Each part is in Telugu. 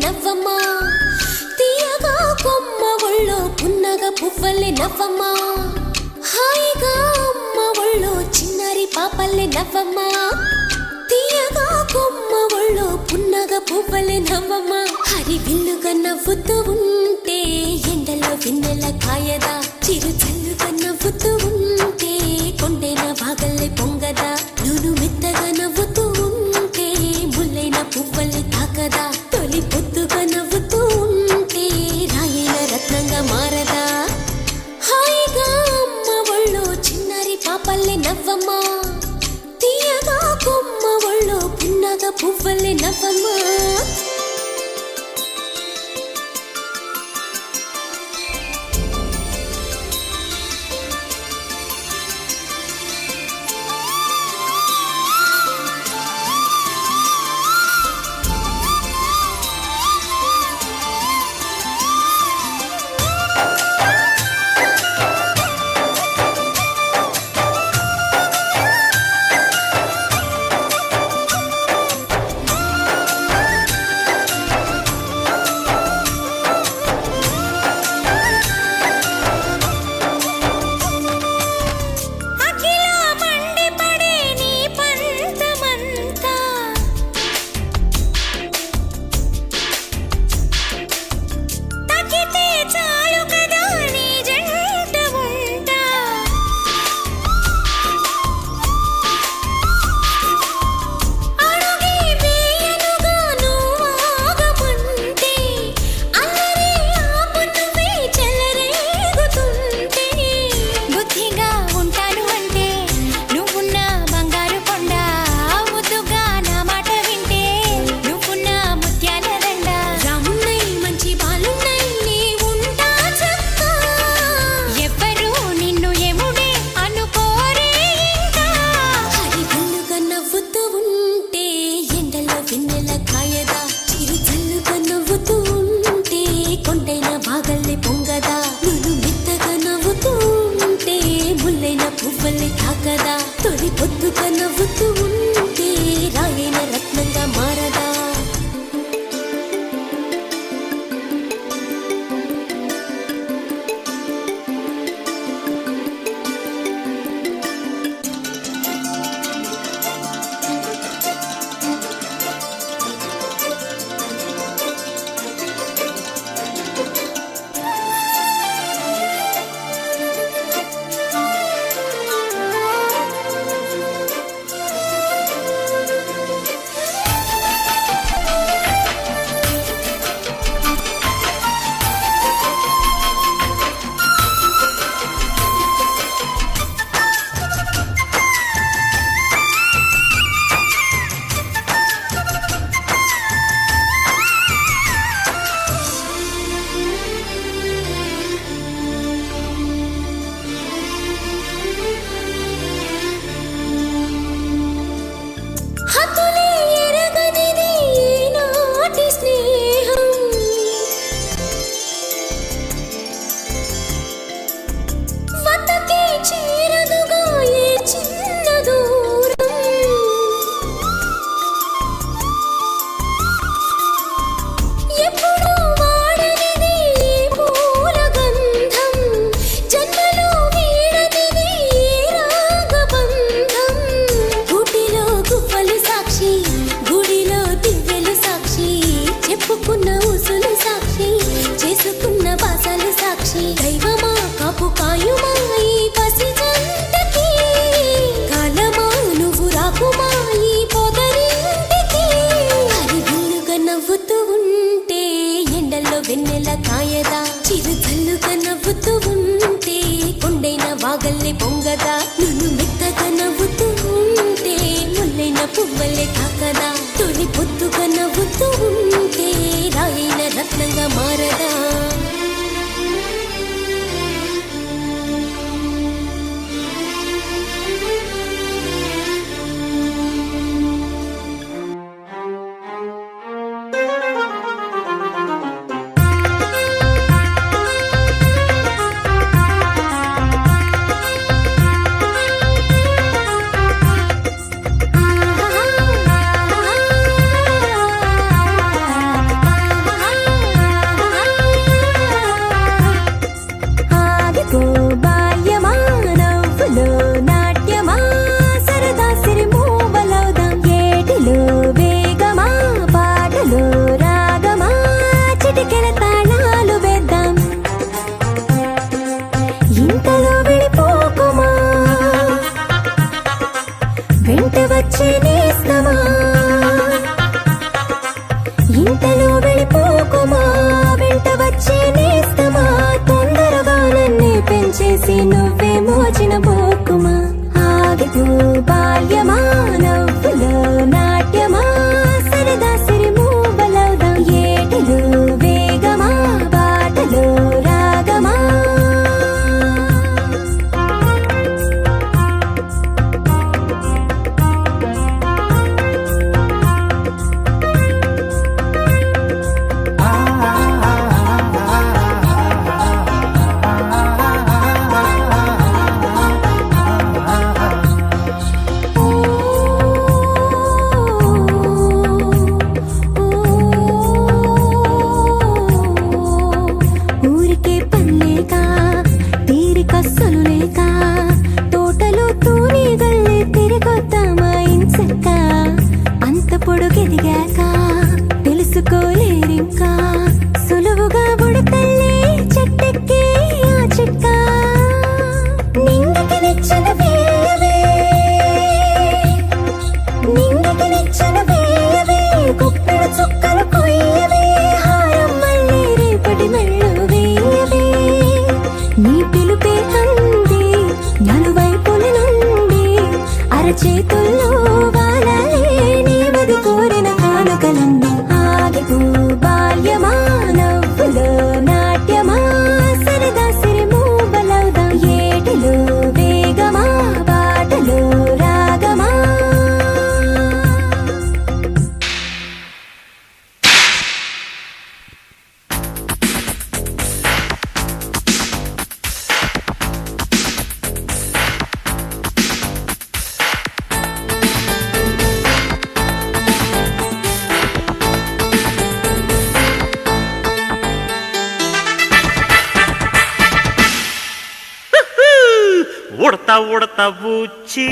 నవ్వమ్మా తీయగా కొమ్మ ఒళ్ళో పున్నగ పువ్వల్లే నవ్వమ్మా హాయిగా అమ్మ ఒళ్ళో చిన్నారి పాపల్లే నవ్వమ్మా తీయగా కొమ్మ ఒళ్ళో పున్నగ పువ్వల్లే నవ్వమ్మా హరి విల్లుగా నవ్వుతూ ఉంటే ఎండలో వెన్నెల కాయదా చిరు చల్లుగా నవ్వుతూ ఉంటే కొండైన భాగల్లే పొంగదా నూను మెత్తగా నవ్వుతూ ఉంటే ముల్లైన పువ్వల్ని తాకదా తొలి పొద్దుగా నవ్వుతూ ఉంటే రాయైన రత్నంగా మారదా హాయిగా అమ్మ ఒళ్ళో చిన్నారి పాపల్లే నవ్వమ్మా తీయగా కొమ్మ ఒళ్ళో పున్నగ పువ్వల్లే నవ్వమ్మా తొలి పొద్దుగా నవ్వుతూ ఉంటే రాయైన రత్నంగా మారదా వచ్చే నేస్తమా ఇంతలో వెళ్ళిపోకుమా వెంట వచ్చే నేస్తమా తొందరగా నన్నే పెంచేసి నువ్వే మోచిన పోకుమా ఆగిపో బాల్యమా నవ్వులో నాట్యమా సరదా సిరిమూవలవుదా ఏటిలో వేగమా బాటలో రాగమా ఊరికే పనిలేక తీరిక సలులేక తోటలో తూనీగల్లే తిరిగొద్దామా ఇంచక్క అంత పొడుగెదిగాక తెలుసుకోలేరింకా సులువుగా బుడతల్లే చెట్టెక్కే ఆ చెక్క నింగికి నిచ్చెన వేయవే నింగికి నిచ్చెన వేయవే గుప్పెడ చుక్కలు కొయ్యవే హారం మళ్ళీ రేపటి మెళ్ళు వేయవే నీ పిలుపే అంది నలువైపుల నుండి అరచేతుల్లో వాలాలే నీ వది కోరిన కానుకలన్నీ ఆగిపో బాల్యమా నవ్వులో నాట్యమా సరదా సిరిమూవలవుదా ఏటిలో వేగమా బాటలో రాగమా ఉడతా ఉడతా బూచి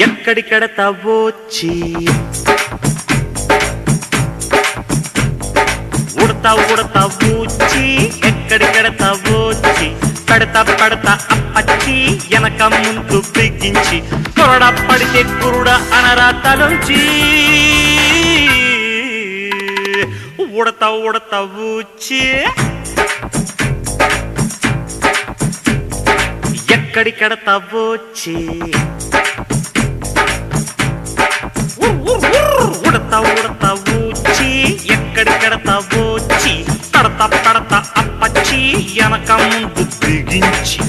ఎక్కడికెడతా బూచి ఉడతా ఉడతా బూచి ఎక్కడికెడతా బూచి పెడతా పెడతా అప్పచ్చి వెనక ముందు బిగించి కొరడ పడితే కురుడ అనరా తలుంచి ఉడతా ఉడతా బూచి ఎక్కడికెడతా బూచి ఉడతా ఉడతా బూచి ఎక్కడికెడతా బూచి పడతా పడతా అప్పచ్చి వెనక ముందు బిగించి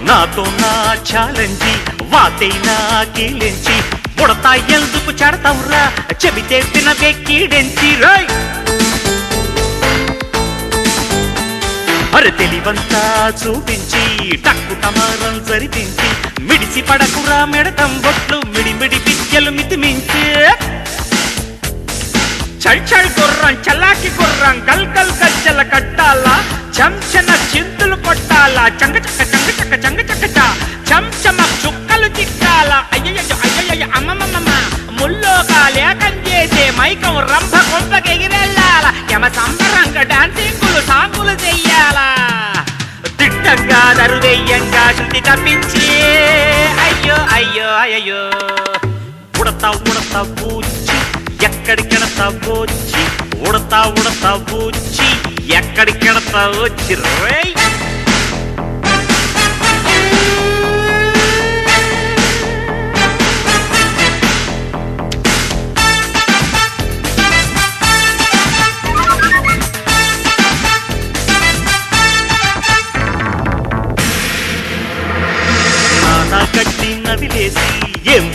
నాతో నా ఛాలెంజి వాతైనా కీలించి ఉడతా ఎందుకు చెడతావురా చెబితే తినవే కీడెంచి రాయ్ అరే తెలివంతా చూపించి టక్కు టమారం జరిపించి మిడిసి పడకురా మెడతం బొట్లు మిడిమిడి పిచ్చలు మితిమించి చల్ చల్ గుర్రం చల్లాకి గుర్రం గల్ గల్ గజ్జల కట్టాలా చంచన చింతులు కొట్టాలా చంగ చక్క చంగ చక్క చంగ చక్క చంచమ చుక్కలు చిక్కాల అయ్యయ్య అయ్యయ్య అమ్మమ్మమ్మ ముల్లోగా లేకం చేసే మైకం రంభ కొంపకి ఎగిరెళ్ళాల యమ సంబరంగా డాన్సింగులు సాంగులు చెయ్యాలా దిట్టంగా దరుదెయ్యంగా శృతి తప్పించి అయ్యో అయ్యో అయ్యో ఉడతా ఉడతా బూచి ఎక్కడికెడతా బూచి ఉడతా ఉడతా బూచి ఎక్కడికెడతా వచ్చి రే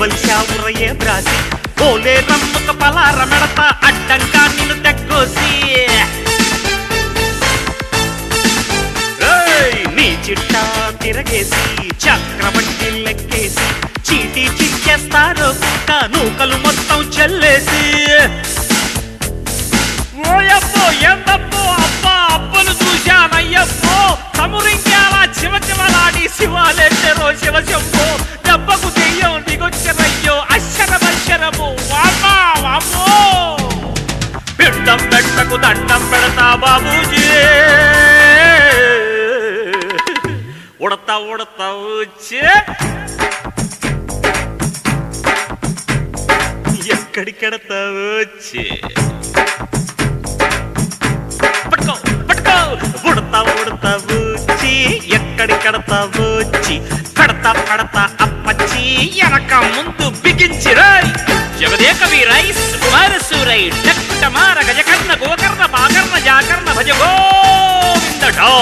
బలిశావురయ్యే బ్రాసి ఓలే రమ్మక పలార మెడత అడ్డంగా నిన్ను తెగ్గోసి నీ చిట్టా తిరగేసి చక్రవడ్డీ లెక్కేసి చీటీ చిక్కేస్తారు కుక్క నూకలు మొత్తం చెల్లేసి ఓయప్పో ఎందప్పో అబ్బా అబ్బను చూశానయ్యప్పో తమురింగ్యాల చివచివలాడి శివాలేశరో శివశంభో దెబ్బకు దెయ్యం దిగొచ్చరయ్యో అక్షరమక్షరము వామ్మా వామ్మో పిండం పెట్టకు దండం పెడతా బాబూజీ ఉడతా ఉడతా వచ్చే ఎక్కడికెడతా వచ్చే పట్టుకో పట్టుకో ఉడతా ఉడతా వచ్చి ఎక్కడికెడతా వచ్చి పెడతా పెడతా అప్పచ్చి ఎనక ముందు బిగించి రాయ్ జగదేక వీరై కుమార సూరై డక్కమార గజకర్ణ గోకర్ణ పాకర్ణ జాకర్ణ భజ గోవిందటో